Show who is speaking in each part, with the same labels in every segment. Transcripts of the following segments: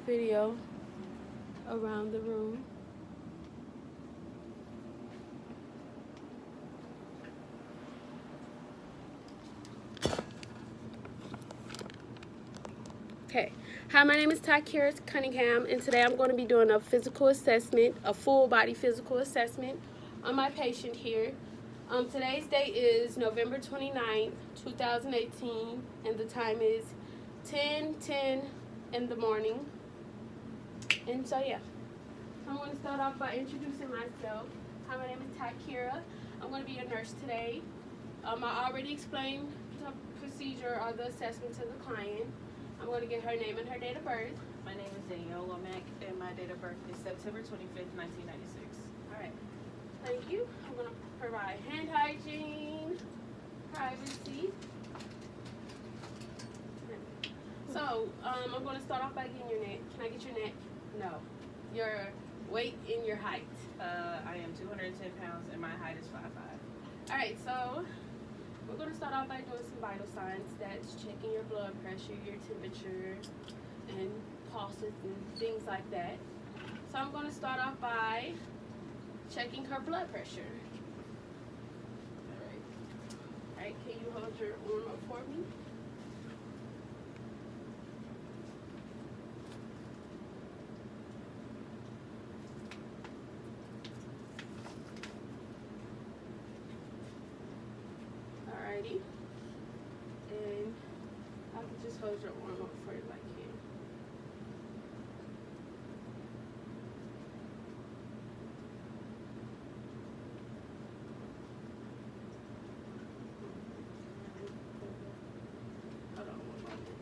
Speaker 1: video around the room. Okay, hi, my name is Takira Cunningham, and today I'm going to be doing a physical assessment, a full body physical assessment on my patient here. Today's date is November 29th, 2018, and the time is 10:10 in the morning. And so, yeah, I'm going to start off by introducing myself. Hi, my name is Takira. I'm going to be a nurse today. I already explained the procedure or the assessment to the client. I'm going to get her name and her date of birth.
Speaker 2: My name is Danielle Womack, and my date of birth is September 25th, 1996.
Speaker 1: All right. Thank you. I'm going to provide hand hygiene, privacy. So, I'm going to start off by getting your neck. Can I get your neck? No. Your weight and your height.
Speaker 2: I am 210 pounds, and my height is 5'5".
Speaker 1: All right, so we're going to start off by doing some vital signs. That's checking your blood pressure, your temperature, and pulses and things like that. So I'm going to start off by checking her blood pressure. All right, can you hold your arm up for me? Alrighty. And I can just hold your arm up for you like here. Hold on one moment.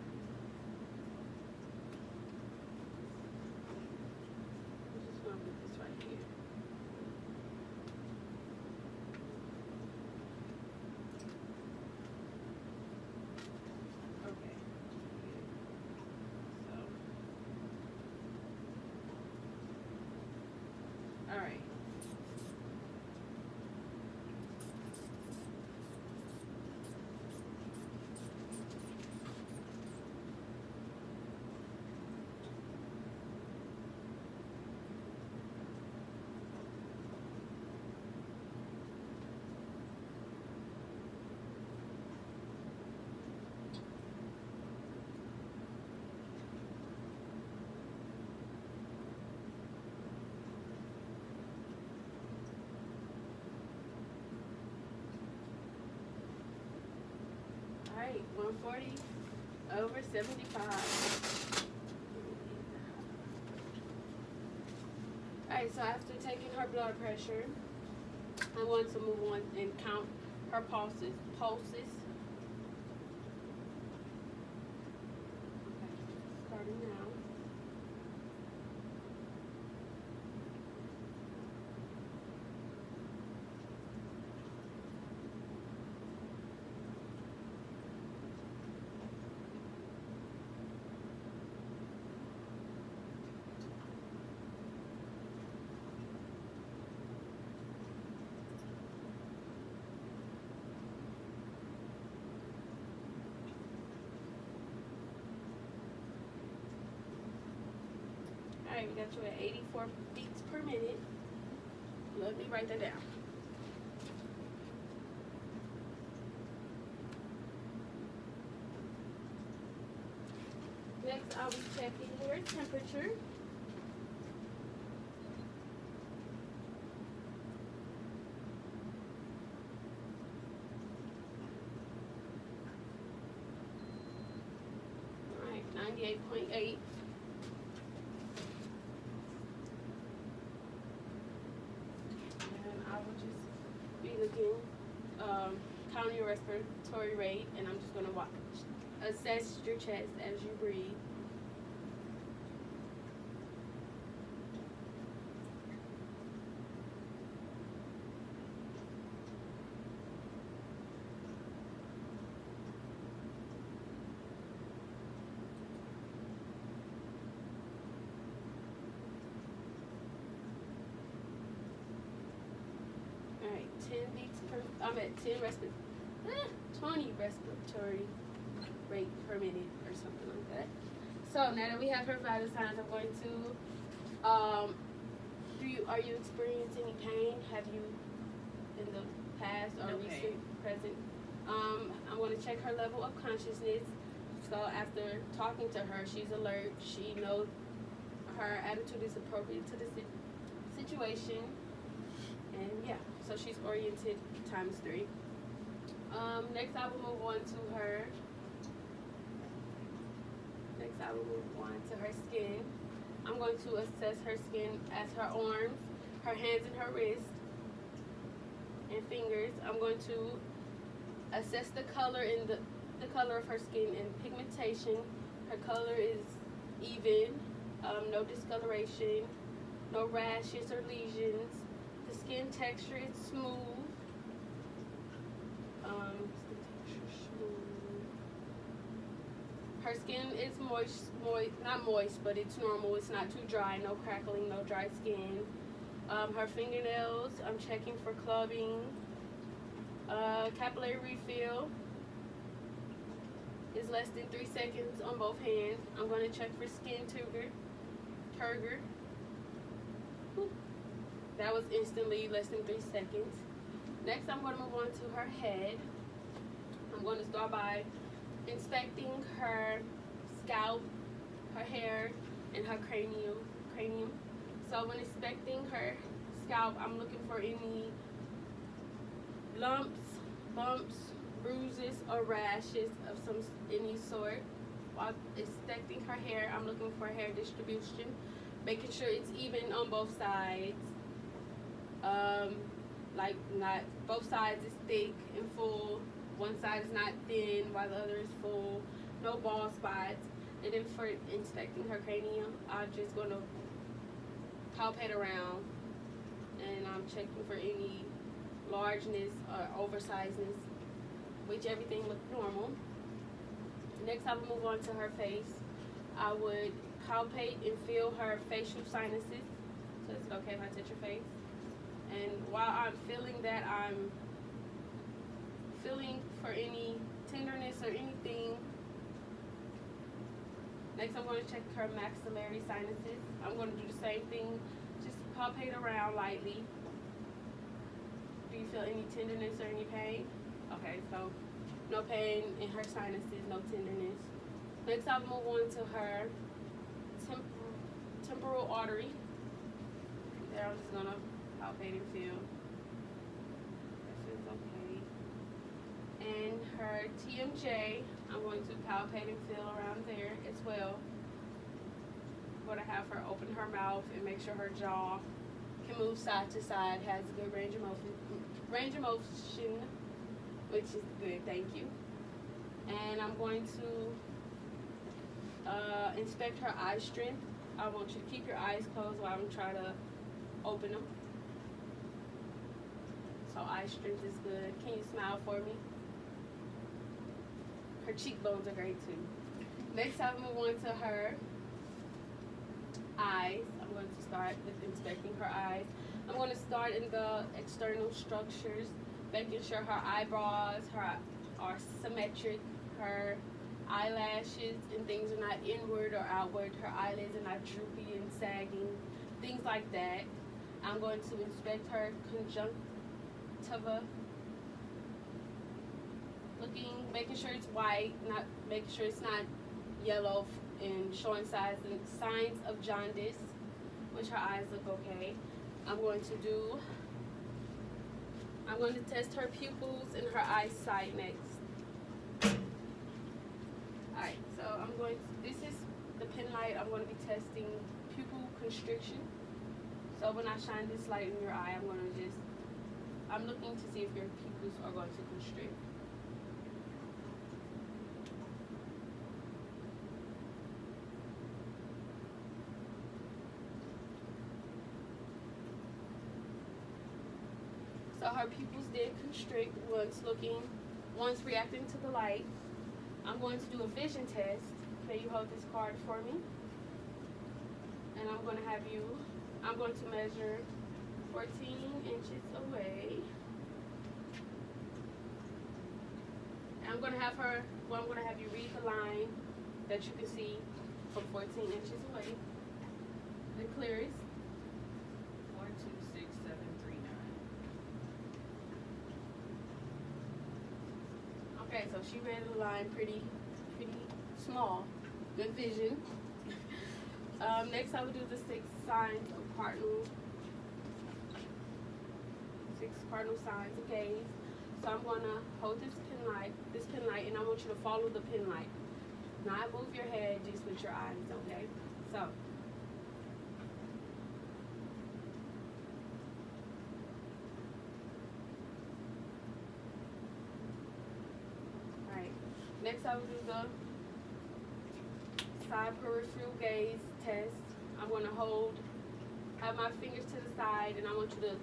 Speaker 1: I'm just gonna put this right here. Okay. So, all right. All right, 140 over 75. All right, so after taking her blood pressure, I want to move on and count her pulses. Okay, starting now. All right, we got you at 84 beats per minute. Let me write that down. Next, I'll be checking your temperature. All right, 98.8. And I will just be looking, counting your respiratory rate, and I'm just going to watch, assess your chest as you breathe. All right, 10 beats per, I'm at 20 respiratory rate per minute or something like that. So now that we have her vital signs, I'm going to are you experiencing any pain? Have you in the past or
Speaker 2: No
Speaker 1: recent,
Speaker 2: pain.
Speaker 1: present? I'm going to check her level of consciousness. So after talking to her, she's alert. She knows her attitude is appropriate to the situation, and yeah, so she's oriented times 3. Next, I will move on to her. Next, I will move on to her skin. I'm going to assess her skin as her arms, her hands, and her wrists and fingers. I'm going to assess the color in the color of her skin and pigmentation. Her color is even, no discoloration, no rashes or lesions. The skin texture is smooth. Her skin is moist, not moist, but it's normal. It's not too dry, no crackling, no dry skin. Her fingernails, I'm checking for clubbing. Capillary refill is less than 3 seconds on both hands. I'm going to check for skin turgor. That was instantly less than 3 seconds. Next, I'm going to move on to her head. I'm going to start by inspecting her scalp, her hair, and her cranium. So when inspecting her scalp, I'm looking for any lumps, bumps, bruises, or rashes of any sort. While inspecting her hair, I'm looking for hair distribution, making sure it's even on both sides. Like not both sides is thick and full. One side is not thin while the other is full. No bald spots. And then for inspecting her cranium, I'm just gonna palpate around, and I'm checking for any largeness or oversizedness, which everything looked normal. Next, I will move on to her face. I would palpate and feel her facial sinuses. So is it okay if I touch your face? And while I'm feeling that, I'm feeling for any tenderness or anything. Next, I'm going to check her maxillary sinuses. I'm going to do the same thing, just palpate around lightly. Do you feel any tenderness or any pain? Okay, so no pain in her sinuses, no tenderness. Next, I'll move on to her temporal artery. There, I'm just gonna palpate and feel. That feels okay. And her TMJ, I'm going to palpate and feel around there as well. I'm going to have her open her mouth and make sure her jaw can move side to side, has a good range of motion, which is good, thank you. And I'm going to inspect her eye strength. I want you to keep your eyes closed while I'm trying to open them. So eye strength is good. Can you smile for me? Her cheekbones are great too. Next, I'll move on to her eyes. I'm going to start with inspecting her eyes. I'm going to start in the external structures, making sure her eyebrows are symmetric, her eyelashes and things are not inward or outward, her eyelids are not droopy and sagging, things like that. I'm going to inspect her conjunctiva, making sure it's white, making sure it's not yellow and showing signs of jaundice, which her eyes look okay. I'm going to test her pupils and her eyesight next. Alright, so this is the pen light. I'm going to be testing pupil constriction. So when I shine this light in your eye, I'm looking to see if your pupils are going to constrict. So her pupils did constrict once reacting to the light. I'm going to do a vision test. Can you hold this card for me? And I'm going to measure 14 inches away. And I'm going to have you read the line that you can see from 14 inches away. The clearest.
Speaker 2: 426,739.
Speaker 1: Okay, so she ran the line pretty small. Good vision. Next, I will do the 6 signs of cardinal. 6 cardinal signs of gaze. So I'm gonna hold this pin light, and I want you to follow the pin light. Not move your head, just with your eyes, okay? So. Alright, next I will do the side peripheral gaze test. I'm gonna have my fingers to the side, and I want you to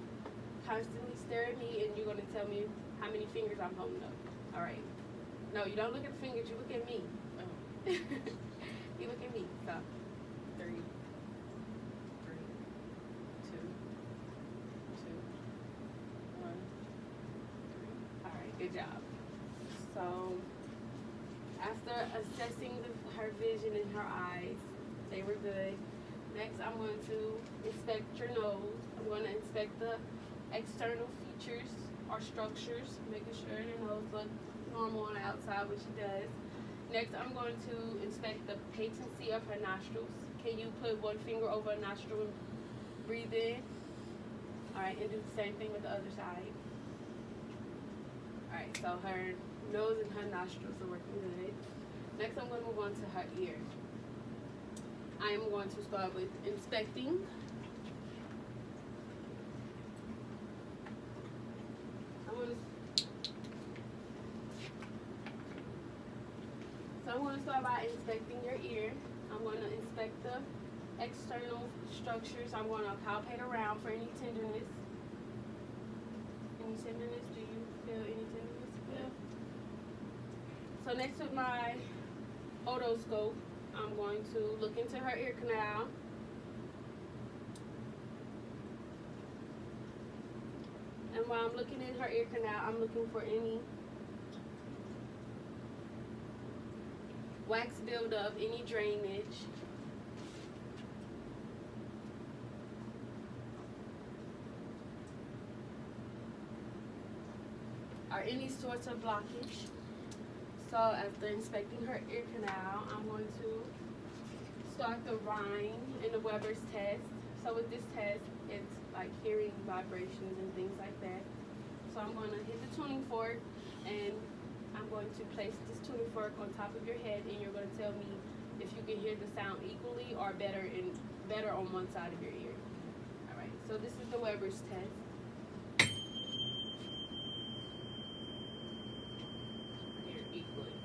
Speaker 1: constantly stare at me, and you're gonna tell me how many fingers I'm holding up. Alright. No, you don't look at the fingers, you look at me.
Speaker 2: Oh.
Speaker 1: You look at me. So
Speaker 2: 3, 2, 2, 1, 3.
Speaker 1: alright, good job. So after assessing her vision in her eyes, they were good. Next, I'm going to inspect your nose. I'm going to inspect the external features or structures, making sure your nose looks normal on the outside, which it does. Next, I'm going to inspect the patency of her nostrils. Can you put one finger over a nostril and breathe in? Alright, and do the same thing with the other side. Alright, so her nose and her nostrils are working good. Next, I'm going to move on to her ear. I am going to start with inspecting. I'm going to start by inspecting your ear. I'm going to inspect the external structures. I'm going to palpate around for any tenderness. Any tenderness? Do you feel any tenderness? Yeah. So next with my otoscope, I'm going to look into her ear canal. And while I'm looking in her ear canal, I'm looking for any wax buildup, any drainage. Or any sorts of blockage. So after inspecting her ear canal, I'm going to start the Rhine and the Weber's test. So with this test, it's like hearing vibrations and things like that. So I'm going to hit the tuning fork, and I'm going to place this tuning fork on top of your head, and you're going to tell me if you can hear the sound equally or better on one side of your ear. All right. So this is the Weber's test. Hear equally.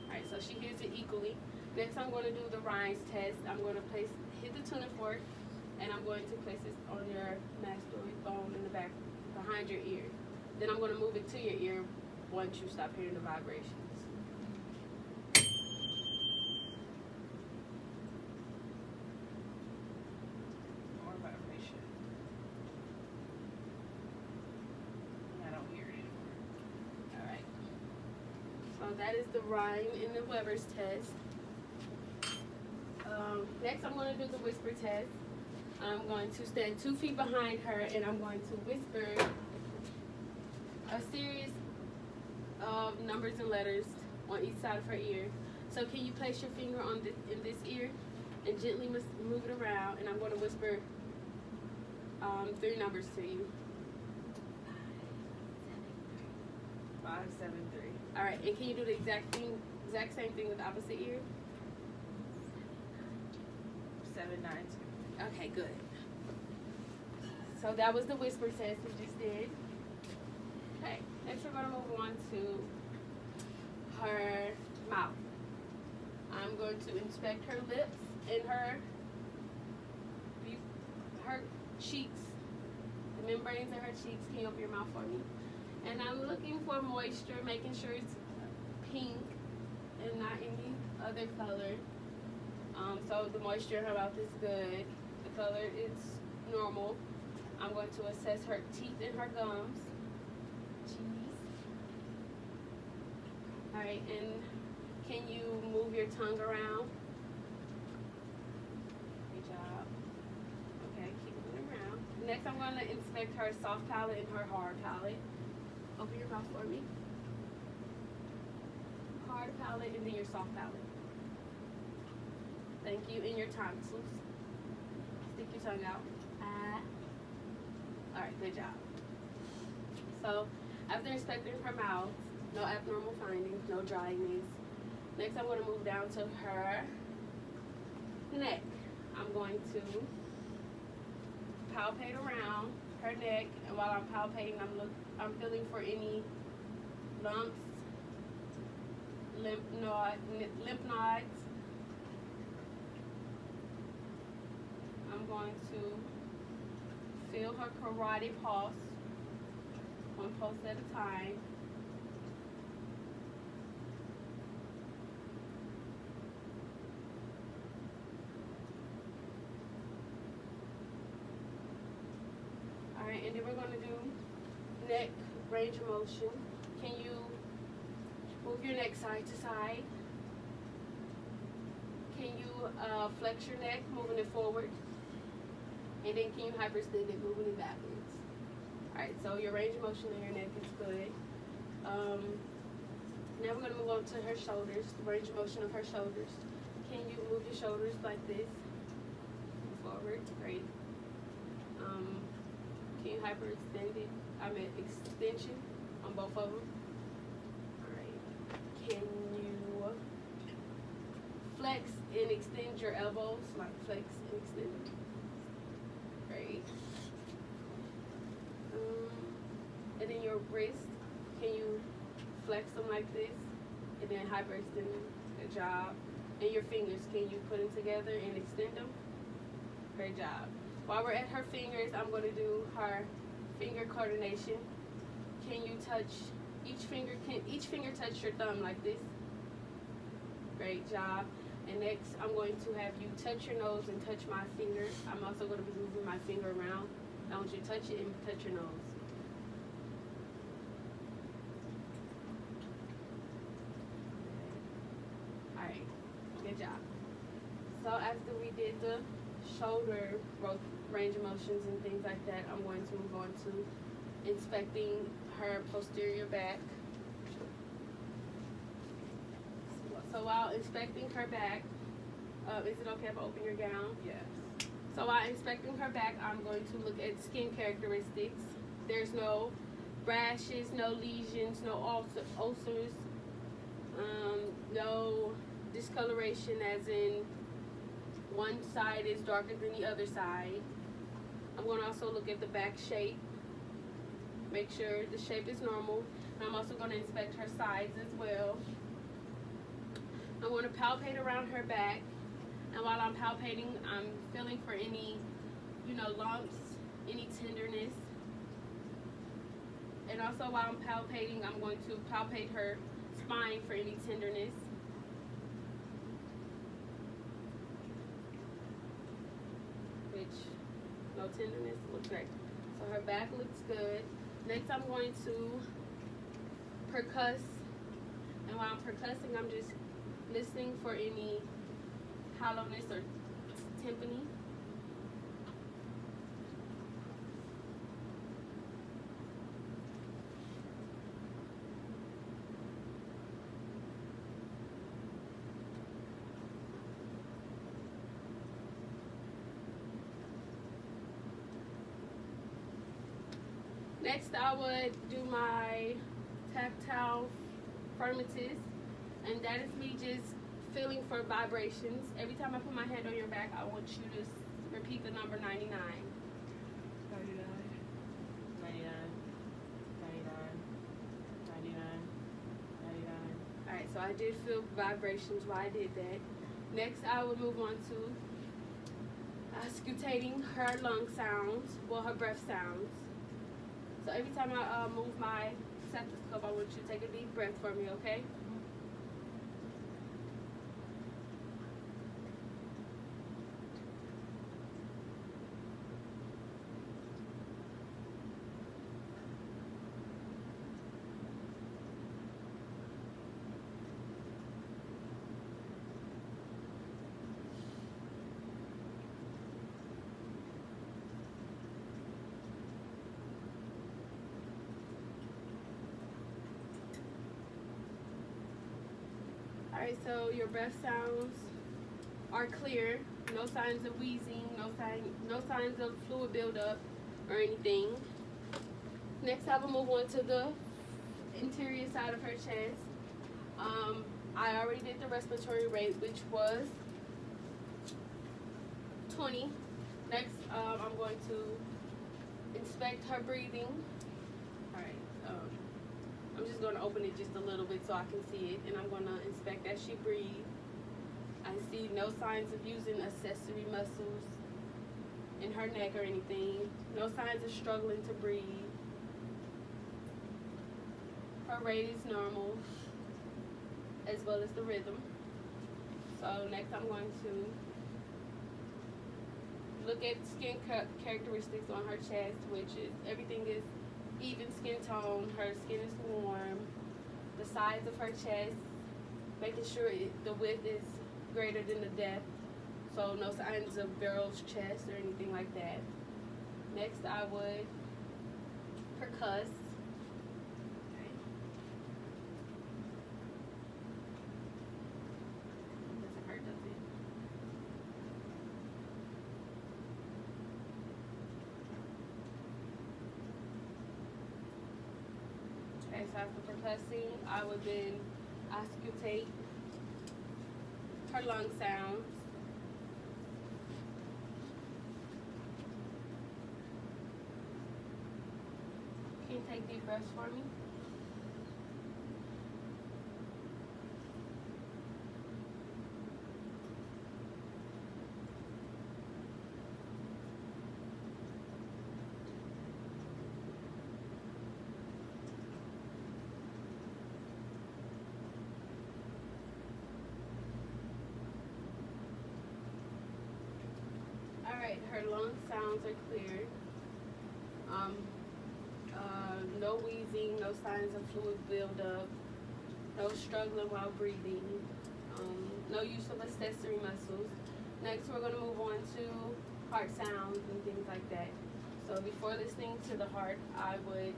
Speaker 1: All right. So she hears it equally. Next, I'm going to do the Rhine's test. I'm going to hit the tuning fork, and I'm going to place this on your mastoid bone in the back behind your ear. Then I'm going to move it to your ear once you stop hearing the vibrations.
Speaker 2: More vibration. I don't hear it anymore.
Speaker 1: All right. So that is the Rhine and the Weber's test. Next, I'm going to do the whisper test. I'm going to stand 2 feet behind her, and I'm going to whisper a series of numbers and letters on each side of her ear. So can you place your finger on in this ear and gently move it around, and I'm going to whisper 3 numbers to you.
Speaker 2: 573.
Speaker 1: All right, and can you do the exact same thing with the opposite ear?
Speaker 2: 792.
Speaker 1: Okay, good. So that was the whisper test we just did. Okay, next we're going to move on to her mouth. I'm going to inspect her lips and her cheeks, the membranes of her cheeks. Can you open your mouth for me? And I'm looking for moisture, making sure it's pink and not any other color. So the moisture in her mouth is good. The color is normal. I'm going to assess her teeth and her gums. Cheese. All right, and can you move your tongue around? Next, I'm going to inspect her soft palate and her hard palate. Open your mouth for me. Hard palate and then your soft palate. Thank you. And your tonsils. Stick your tongue out. All right, good job. So, after inspecting her mouth, no abnormal findings, no dryness. Next, I'm going to move down to her neck. I'm going to palpate around her neck, and while I'm palpating, I'm feeling for any lumps, lymph nodes. I'm going to feel her carotid pulse, one pulse at a time. Alright, and then we're going to do neck range of motion. Can you move your neck side to side? Can you flex your neck, moving it forward? And then can you hyperextend it, moving it backwards? Alright, so your range of motion in your neck is good. Now we're going to move on to her shoulders, the range of motion of her shoulders. Can you move your shoulders like this? Forward, great. Can you hyperextend it? I mean extension on both of them. Alright. Can you flex and extend your elbows? Like flex and extend them. Great. And then your wrist, can you flex them like this? And then hyperextend them. Good job. And your fingers, can you put them together and extend them? Great job. While we're at her fingers, I'm going to do her finger coordination. Can you touch each finger? Can each finger touch your thumb like this? Great job. And next, I'm going to have you touch your nose and touch my finger. I'm also going to be moving my finger around. I want you to touch it and touch your nose. Alright, good job. So after we did the shoulder range of motions and things like that, I'm going to move on to inspecting her posterior back. So while inspecting her back, is it okay if I open your gown?
Speaker 2: Yes.
Speaker 1: So while inspecting her back, I'm going to look at skin characteristics. There's no rashes, no lesions, no ulcers, no discoloration as in one side is darker than the other side. I'm going to also look at the back shape, make sure the shape is normal. And I'm also going to inspect her sides as well. I'm going to palpate around her back, and while I'm palpating, I'm feeling for any, lumps, any tenderness. And also while I'm palpating, I'm going to palpate her spine for any tenderness. No tenderness, looks great. So her back looks good. Next, I'm going to percuss, and while I'm percussing, I'm just listening for any hollowness or tympany. Next, I would do my tactile firmitus, and that is me just feeling for vibrations. Every time I put my hand on your back, I want you to repeat the number 99.
Speaker 2: 99. 99. 99. 99.
Speaker 1: Alright, so I did feel vibrations while I did that. Next, I would move on to scutating her lung sounds, well, her breath sounds. So every time I move my stethoscope, I want you to take a deep breath for me, okay? Alright, so your breath sounds are clear. No signs of wheezing, no signs of fluid buildup or anything. Next, I will move on to the interior side of her chest. I already did the respiratory rate, which was 20. Next, I'm going to inspect her breathing. Alright, I'm just going to open it just a little bit so I can see it, and I'm going to inspect as she breathes. I see no signs of using accessory muscles in her neck or anything. No signs of struggling to breathe. Her rate is normal, as well as the rhythm. So next I'm going to look at skin characteristics on her chest, which is everything is even skin tone. Her skin is warm. The size of her chest, making sure the width is greater than the depth. So no signs of barrel's chest or anything like that. Next I would percuss. Doesn't hurt, does it? Okay, so after percussing, I would then auscultate her lung sounds. Can you take deep breaths for me? Alright, her lung sounds are clear. No wheezing, no signs of fluid buildup, no struggling while breathing, no use of accessory muscles. Next, we're going to move on to heart sounds and things like that. So before listening to the heart, I would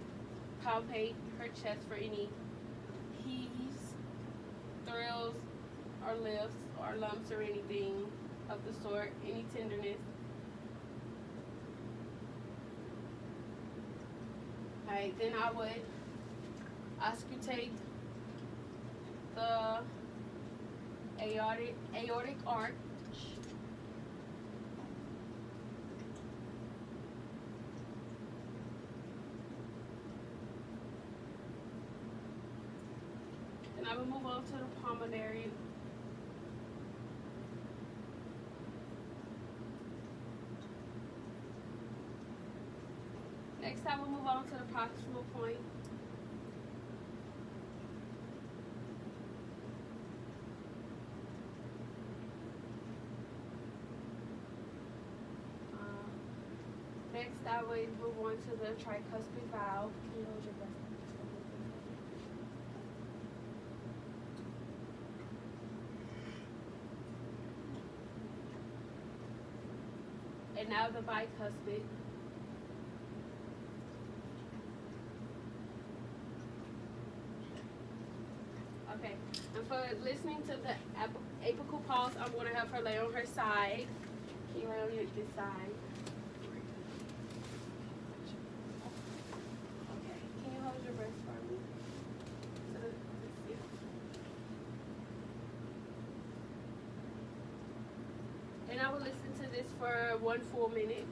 Speaker 1: palpate her chest for any heaves, thrills, or lifts, or lumps, or anything of the sort, any tenderness. Alright, then I would auscultate the aortic arch. Then I would move on to the pulmonary. Next, I will move on to the proximal point. Next, I would move on to the tricuspid valve. Can you hold your breath? And now the bicuspid. Okay, and for listening to the apical pulse, I'm going to have her lay on her side. Can you lay on this side? Okay, can you hold your breath for me? And I will listen to this for 1 full minute.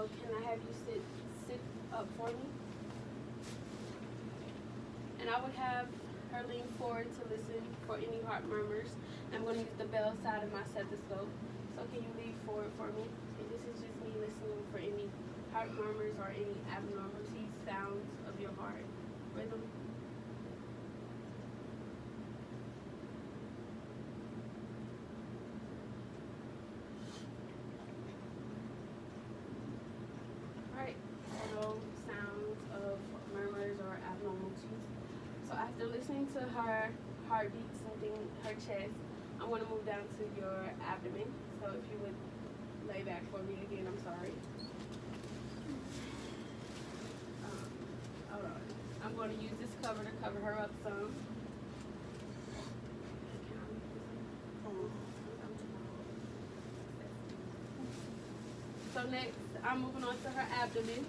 Speaker 1: So can I have you sit up for me? And I would have her lean forward to listen for any heart murmurs. I'm going to use the bell side of my stethoscope. So can you lean forward for me? And this is just me listening for any heart murmurs or any abnormalities, sounds of your heart rhythm. Alright, no sounds of murmurs or abnormalities. So after listening to her heartbeat something her chest, I'm going to move down to your abdomen. So if you would lay back for me again, I'm sorry. Hold on. I'm going to use this cover to cover her up some. So next, I'm moving on to her abdomen.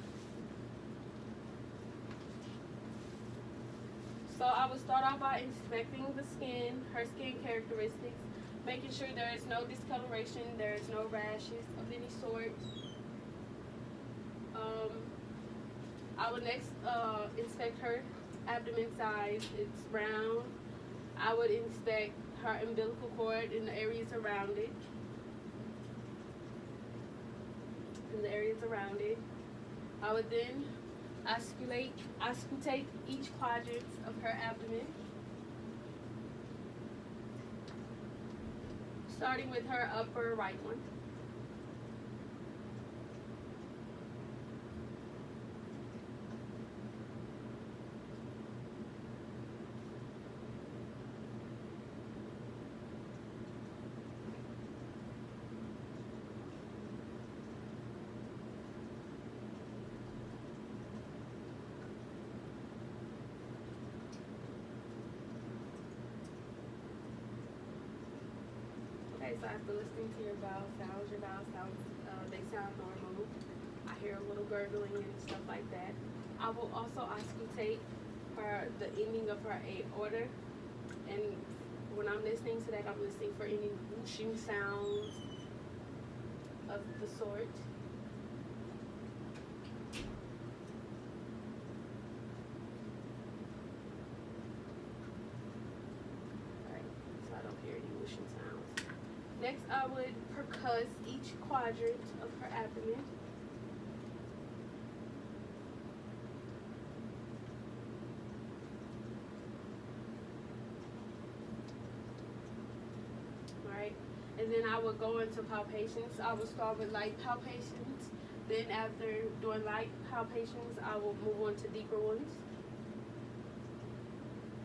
Speaker 1: So I will start off by inspecting the skin, her skin characteristics, making sure there is no discoloration, there is no rashes of any sort. I will next inspect her abdomen size. It's round. I would inspect her umbilical cord and the areas around it. I would then auscultate each quadrant of her abdomen, starting with her upper right one. Okay, so after listening to your bowel sounds, they sound normal. I hear a little gurgling and stuff like that. I will also auscultate the ending of her aorta, and when I'm listening to that, I'm listening for any whooshing sounds of the sort. Alright, so I don't hear any whooshing sounds. Next, I would percuss each quadrant of her abdomen. Alright, and then I would go into palpations. I will start with light palpations. Then after doing light palpations, I will move on to deeper ones.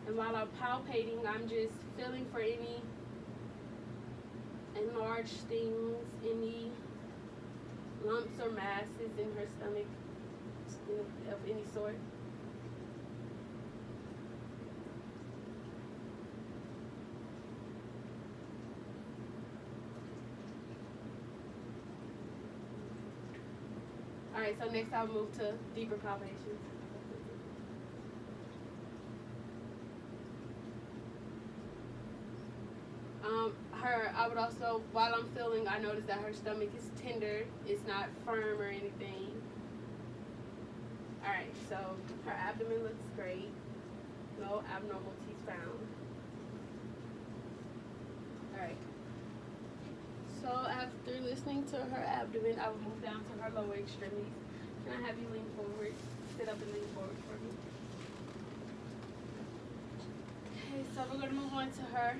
Speaker 1: And while I'm palpating, I'm just feeling for any enlarged things, any lumps or masses in her stomach of any sort. Alright, so next I'll move to deeper palpations. I would also, while I'm feeling, I notice that her stomach is tender. It's not firm or anything. Alright, so her abdomen looks great. No abnormalities found. Alright. So after listening to her abdomen, I will move down to her lower extremities. Can I have you lean forward? Sit up and lean forward for me. Okay, so we're going to move on to her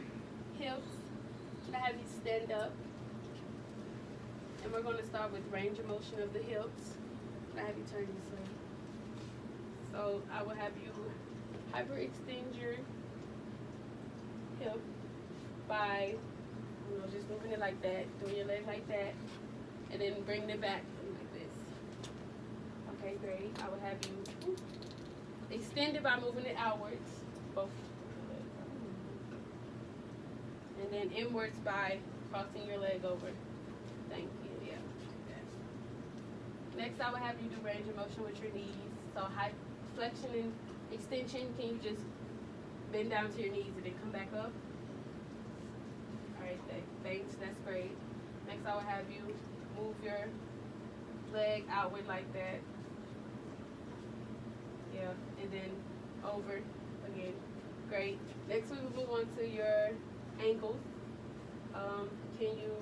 Speaker 1: hips. Can I have you stand up? And we're going to start with range of motion of the hips. Can I have you turn this way? So I will have you hyperextend your hip by, just moving it like that, doing your leg like that, and then bringing it back like this. Okay, great. I will have you extend it by moving it outwards, both. And then inwards by crossing your leg over. Thank you. Yeah. Next, I will have you do range of motion with your knees. So high flexion and extension. Can you just bend down to your knees and then come back up? All right, thanks. That's great. Next, I will have you move your leg outward like that. Yeah, and then over again. Great. Next we will move on to your ankles. Can you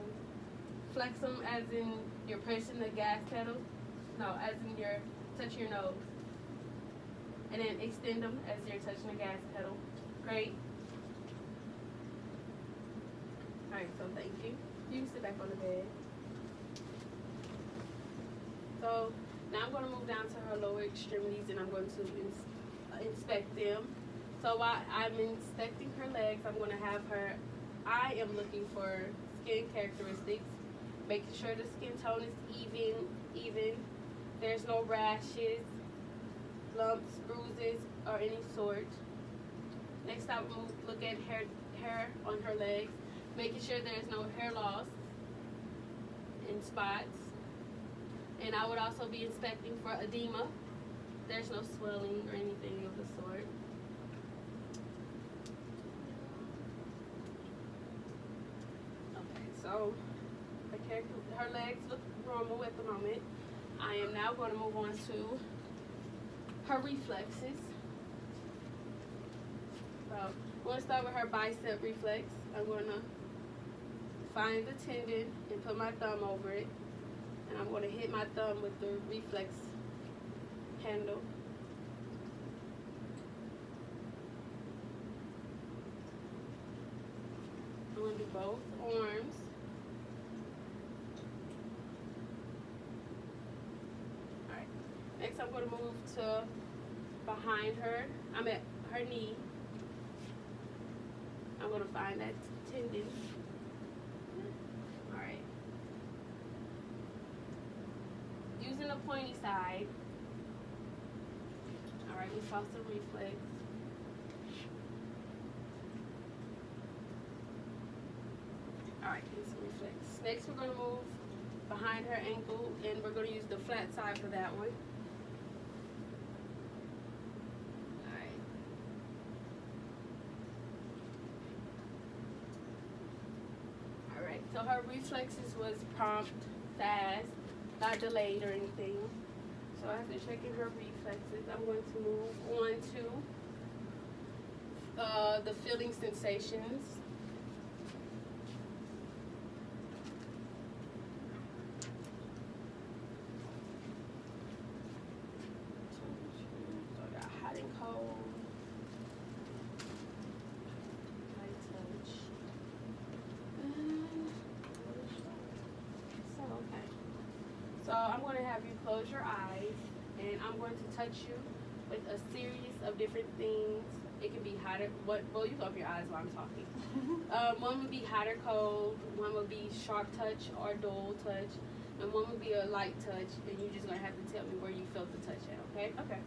Speaker 1: flex them as in you're pressing the gas pedal? No, as in you're touching your nose. And then extend them as you're touching the gas pedal. Great. Alright, so thank you. You can sit back on the bed. So now I'm going to move down to her lower extremities and I'm going to inspect them. So while I'm inspecting her legs, I'm going to have her, I am looking for skin characteristics, making sure the skin tone is even. There's no rashes, lumps, bruises, or any sort. Next I will look at hair on her legs, making sure there's no hair loss and spots. And I would also be inspecting for edema. There's no swelling or anything of the sort. Okay, so her legs look normal at the moment. I am now going to move on to her reflexes. So I'm going to start with her bicep reflex. I'm going to find the tendon and put my thumb over it. And I'm going to hit my thumb with the reflex handle. I'm going to do both arms. Alright. Next I'm going to move to behind her. I'm at her knee. I'm going to find that tendon. Alright. Using the pointy side. Alright, we saw some reflex. Alright, here's some reflex. Next we're going to move behind her ankle and we're going to use the flat side for that one. Alright. Alright, so her reflexes was prompt, fast, not delayed or anything. So after checking her reflexes, I'm going to move on to the feeling sensations. So I got hot and cold, light touch, so okay. So I'm going to have you close your eyes and I'm going to touch you with a series of different things. It can be hot or, well, you can open your eyes while I'm talking. One would be hot or cold, one would be sharp touch or dull touch, and one would be a light touch, and you're just going to have to tell me where you felt the touch at, okay?
Speaker 2: Okay.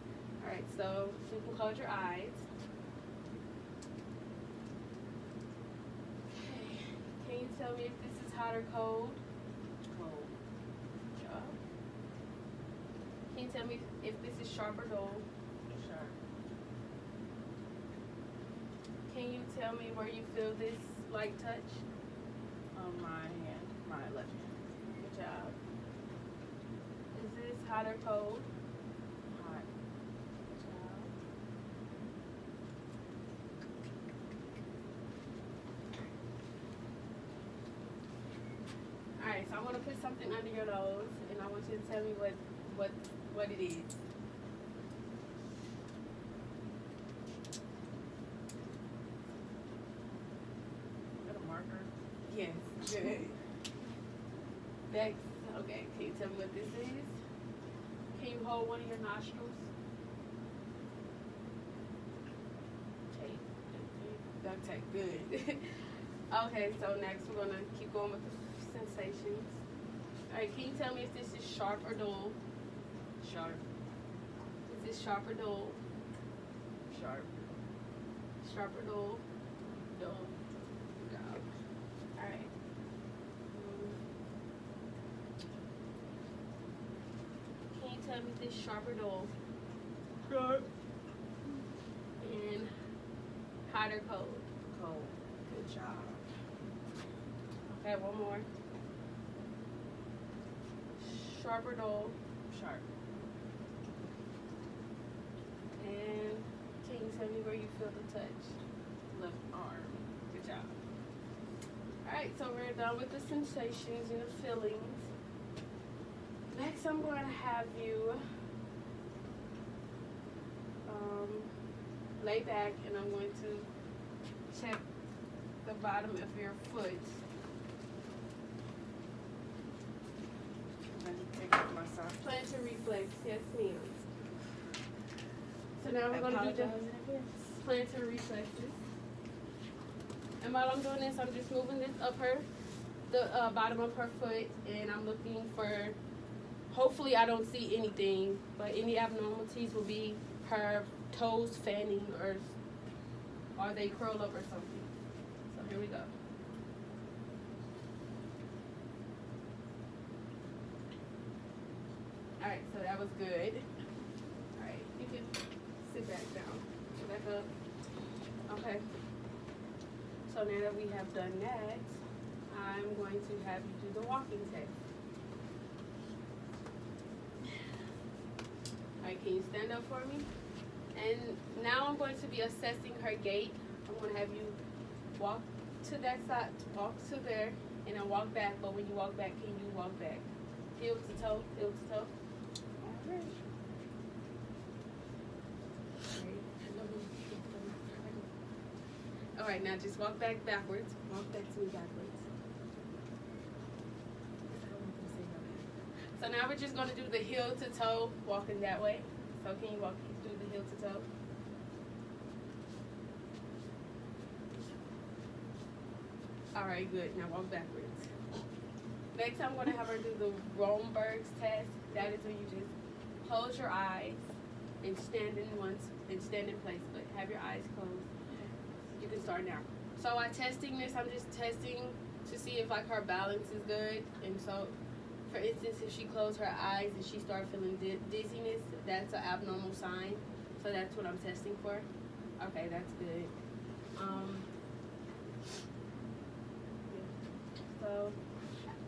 Speaker 1: Alright, so you can close your eyes. Okay. Can you tell me if this is hot or cold?
Speaker 2: Cold.
Speaker 1: Good job. Can you tell me if this is sharp or dull?
Speaker 2: Sharp.
Speaker 1: Can you tell me where you feel this light touch?
Speaker 2: On my hand, my left hand.
Speaker 1: Good job. Is this hot or cold?
Speaker 2: Hot.
Speaker 1: Good job. Alright, so I want to put something under your nose and I want you to tell me what it is.
Speaker 2: Got a marker.
Speaker 1: Yes, good. Next, okay, can you tell me what this is? Can you hold one of your nostrils? Tape. Duct tape, good. Okay, so next we're gonna keep going with the sensations. Alright, can you tell me if this is sharp or dull?
Speaker 2: Sharp.
Speaker 1: Is this sharp or dull?
Speaker 2: Sharp.
Speaker 1: Sharp or dull? Dull. Good job. Alright. Can you tell me if this sharp or dull?
Speaker 2: Sharp.
Speaker 1: And hot or cold?
Speaker 2: Cold.
Speaker 1: Good job. Okay, one more. Sharp or dull?
Speaker 2: Sharp.
Speaker 1: And can you tell me where you feel the touch?
Speaker 2: Left arm. Good job.
Speaker 1: Alright, so we're done with the sensations and the feelings. Next, I'm going to have you lay back, and I'm going to check the bottom of your foot.
Speaker 2: Let me take off my socks.
Speaker 1: Plantar reflex, yes ma'am. So now we're going to do the plantar reflexes. And while I'm doing this, I'm just moving this up the bottom of her foot, and I'm looking for, hopefully I don't see anything, but any abnormalities will be her toes fanning or they curl up or something. So here we go. Alright, so that was good. Alright, you can sit back down. Sit back up. Okay. So now that we have done that, I'm going to have you do the walking test. Alright, can you stand up for me? And now I'm going to be assessing her gait. I'm going to have you walk to that side, walk to there, and then walk back. But when you walk back, can you walk back? Heel to toe, heel to toe. Alright. Alright, now just walk back backwards. Walk back to me backwards. So now we're just going to do the heel to toe, walking that way. So can you walk through the heel to toe? Alright, good. Now walk backwards. Next, I'm going to have her do the Romberg's test. That is when you just close your eyes and stand in place, but have your eyes closed. You can start now. So while testing this, I'm just testing to see if like her balance is good. And so, for instance, if she closed her eyes and she started feeling dizziness, that's an abnormal sign. So that's what I'm testing for. Okay, that's good. So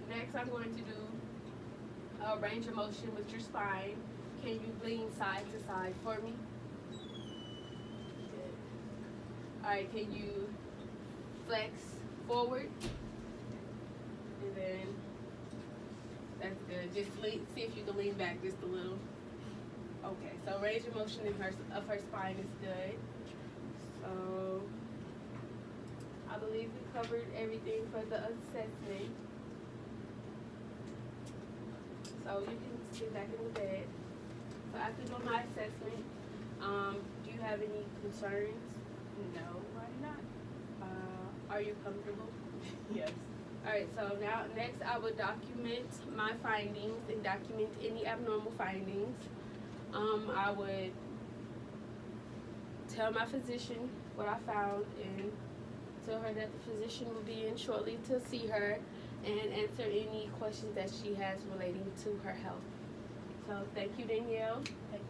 Speaker 1: next, I'm going to do a range of motion with your spine. Can you lean side to side for me? Alright, can you flex forward? And then, that's good. Just see if you can lean back just a little. Okay, so range of motion of her spine is good. So, I believe we covered everything for the assessment. So you can sit back in the bed. So after doing my assessment, do you have any concerns?
Speaker 2: No, why not?
Speaker 1: Are you comfortable?
Speaker 2: Yes.
Speaker 1: Alright, so now next I will document my findings and document any abnormal findings. I would tell my physician what I found and tell her that the physician will be in shortly to see her and answer any questions that she has relating to her health. So thank you, Danielle.
Speaker 2: Thank